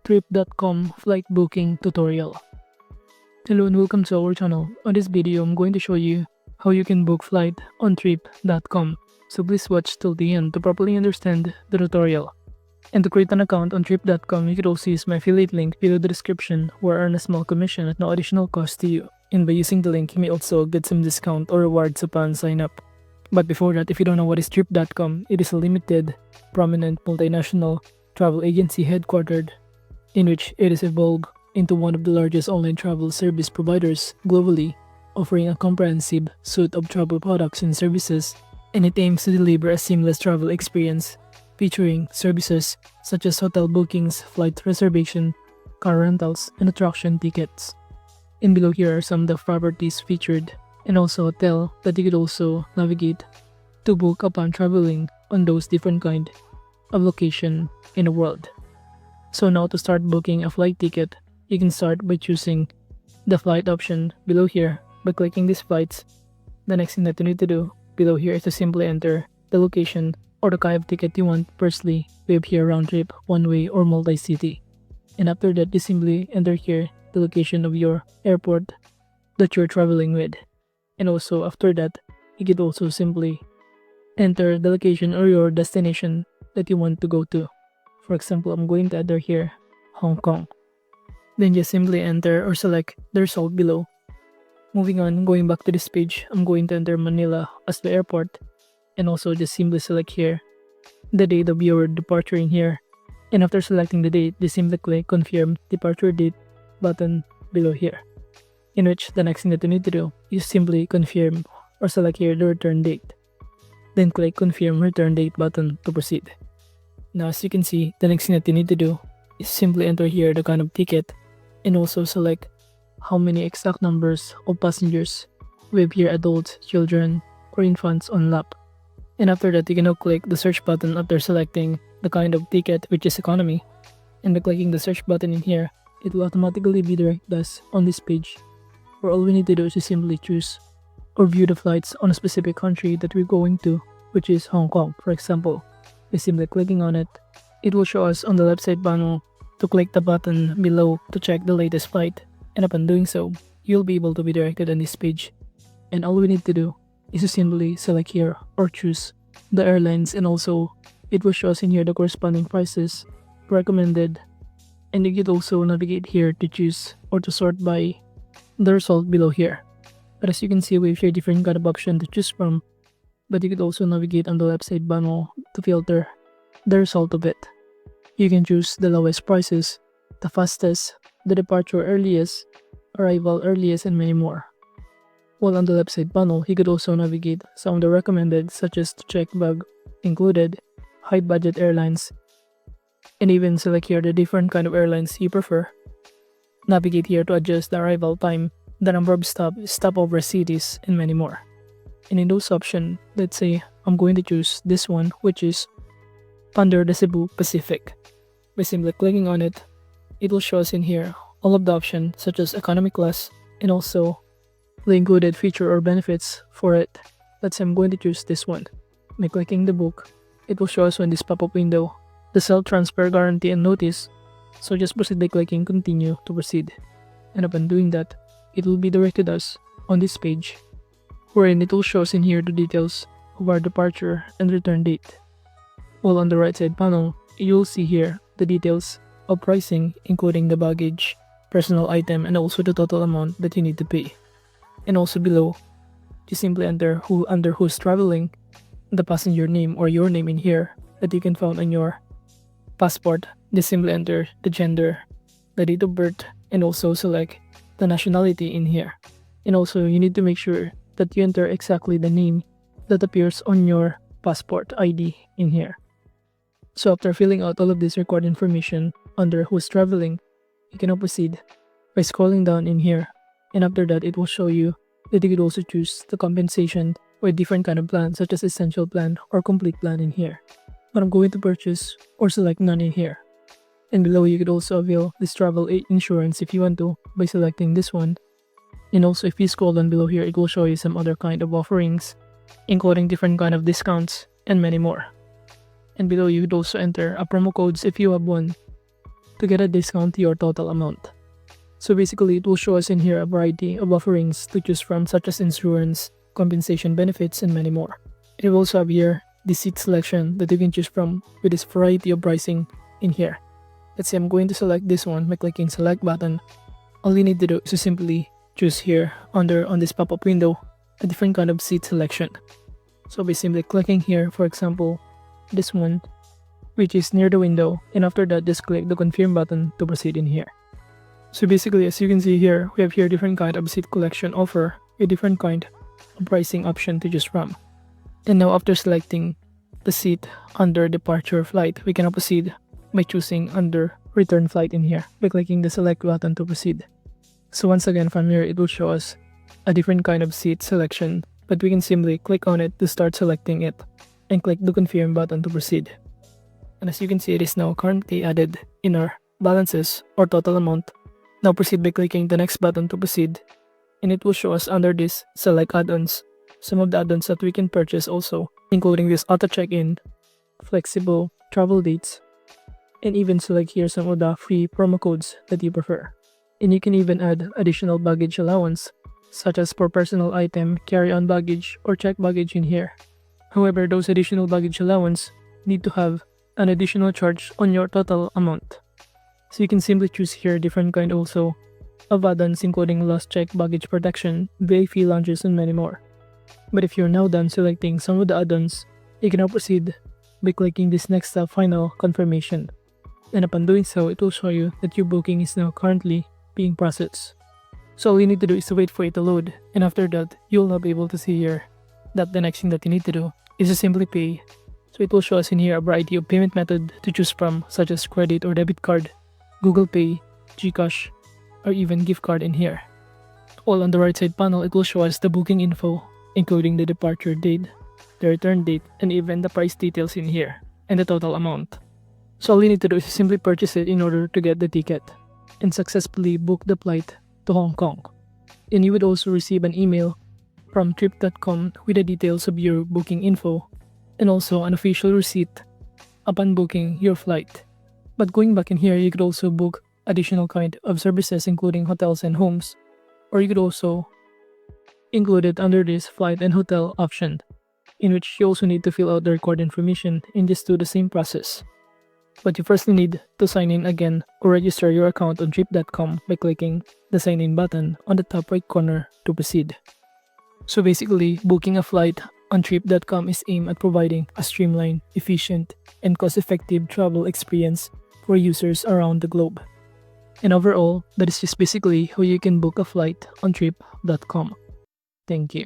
trip.com flight booking tutorial. Hello and welcome to our channel. On this video, I'm going to show you how you can book flight on trip.com. So please watch till the end to properly understand the tutorial. And to create an account on trip.com, you could also use my affiliate link below the description where I earn a small commission at no additional cost to you. And by using the link, you may also get some discount or rewards upon sign up. But before that, if you don't know what is trip.com, it is a limited, prominent multinational travel agency headquartered in which it is evolved into one of the largest online travel service providers globally, offering a comprehensive suite of travel products and services, and it aims to deliver a seamless travel experience featuring services such as hotel bookings, flight reservation, car rentals, and attraction tickets. And below here are some of the properties featured and also hotel that you could also navigate to book upon traveling on those different kind of location in the world. So now to start booking a flight ticket, you can start by choosing the flight option below here by clicking these flights. The next thing that you need to do below here is to simply enter the location or the kind of ticket you want. Firstly, we have here round trip, one way, or multi-city. And after that, you simply enter here the location of your airport that you're traveling with. And also after that, you could also simply enter the location or your destination that you want to go to. For example, I'm going to enter here Hong Kong. Then just simply enter or select the result below. Moving on, going back to this page, I'm going to enter Manila as the airport, and also just simply select here the date of your departure in here. And after selecting the date, just simply click confirm departure date button below here, in which the next thing that you need to do is simply confirm or select here the return date. Then click confirm return date button to proceed. Now as you can see, the next thing that you need to do is simply enter here the kind of ticket and also select how many exact numbers of passengers we have here, adults, children, or infants on lap. And after that, you can now click the search button after selecting the kind of ticket, which is economy. And by clicking the search button in here, it will automatically be direct us on this page, where all we need to do is to simply choose or view the flights on a specific country that we're going to, which is Hong Kong, for example. By simply clicking on it, it will show us on the left side panel to click the button below to check the latest flight, and upon doing so, you'll be able to be directed on this page. And all we need to do is to simply select here or choose the airlines, and also it will show us in here the corresponding prices recommended, and you can also navigate here to choose or to sort by the result below here. But as you can see, we have here different kind of options to choose from, but you could also navigate on the left side panel to filter the result of it. You can choose the lowest prices, the fastest, the departure earliest, arrival earliest, and many more. While on the left side panel, you could also navigate some of the recommended, such as to check bag included, high budget airlines, and even select here the different kind of airlines you prefer. Navigate here to adjust the arrival time, the number of stopover cities, and many more. And in those options, let's say I'm going to choose this one, which is under the Cebu Pacific. By simply clicking on it, it will show us in here all of the options such as economy class and also the included feature or benefits for it. Let's say I'm going to choose this one. By clicking the book, it will show us in this pop-up window the self-transfer guarantee and notice. So just proceed by clicking continue to proceed. And upon doing that, it will be directed us on this page, wherein it will show us in here the details of our departure and return date. While on the right side panel, you'll see here the details of pricing, including the baggage, personal item, and also the total amount that you need to pay. And also below, just simply enter under who's traveling, the passenger name or your name in here that you can find on your passport. Just simply enter the gender, the date of birth, and also select the nationality in here. And also you need to make sure that you enter exactly the name that appears on your passport ID in here. So after filling out all of this required information under who's traveling, you can now proceed by scrolling down in here, and after that it will show you that you could also choose the compensation or a different kind of plan such as essential plan or complete plan in here. But I'm going to purchase or select none in here. And below you could also avail this travel insurance if you want to by selecting this one. And also if you scroll down below here, it will show you some other kind of offerings, including different kind of discounts and many more. And below you could also enter a promo codes if you have one. to get a discount to your total amount. So basically, it will show us in here a variety of offerings to choose from, such as insurance, compensation benefits, and many more. It will also have here the seat selection that you can choose from with this variety of pricing in here. Let's say I'm going to select this one by clicking select button. All you need to do is to simply choose here on this pop-up window a different kind of seat selection. So by simply clicking here, for example, this one, which is near the window, and after that just click the confirm button to proceed in here. So basically, as you can see here, we have here different kind of seat collection offer, a different kind of pricing option to choose from. And now after selecting the seat under departure flight, we can now proceed by choosing under return flight in here by clicking the select button to proceed. So once again from here, it will show us a different kind of seat selection, but we can simply click on it to start selecting it and click the confirm button to proceed. And as you can see, it is now currently added in our balances or total amount. Now proceed by clicking the next button to proceed, and it will show us under this select add-ons some of the add-ons that we can purchase also, including this auto check-in, flexible travel dates, and even select here some of the free promo codes that you prefer. And you can even add additional baggage allowance, such as for personal item, carry-on baggage, or checked baggage in here. However, those additional baggage allowance need to have an additional charge on your total amount. So you can simply choose here different kind also of add-ons, including lost check baggage protection, VIP lounges, and many more. But if you're now done selecting some of the add-ons, you can now proceed by clicking this next step, final confirmation. And upon doing so, it will show you that your booking is now currently being processed. So all you need to do is to wait for it to load, and after that, you'll now be able to see here that the next thing that you need to do is to simply pay. So it will show us in here a variety of payment method to choose from, such as credit or debit card, Google Pay, GCash, or even gift card in here. All on the right side panel, it will show us the booking info, including the departure date, the return date, and even the price details in here, and the total amount. So all you need to do is simply purchase it in order to get the ticket, and successfully book the flight to Hong Kong. And you would also receive an email from trip.com with the details of your booking info, and also an official receipt upon booking your flight. But going back in here, you could also book additional kind of services, including hotels and homes, or you could also include it under this flight and hotel option, in which you also need to fill out the required information and just do the same process. But you firstly need to sign in again or register your account on trip.com by clicking the sign in button on the top right corner to proceed. So basically, booking a flight on trip.com is aimed at providing a streamlined, efficient, and cost-effective travel experience for users around the globe. And overall, that is just basically how you can book a flight on trip.com. Thank you.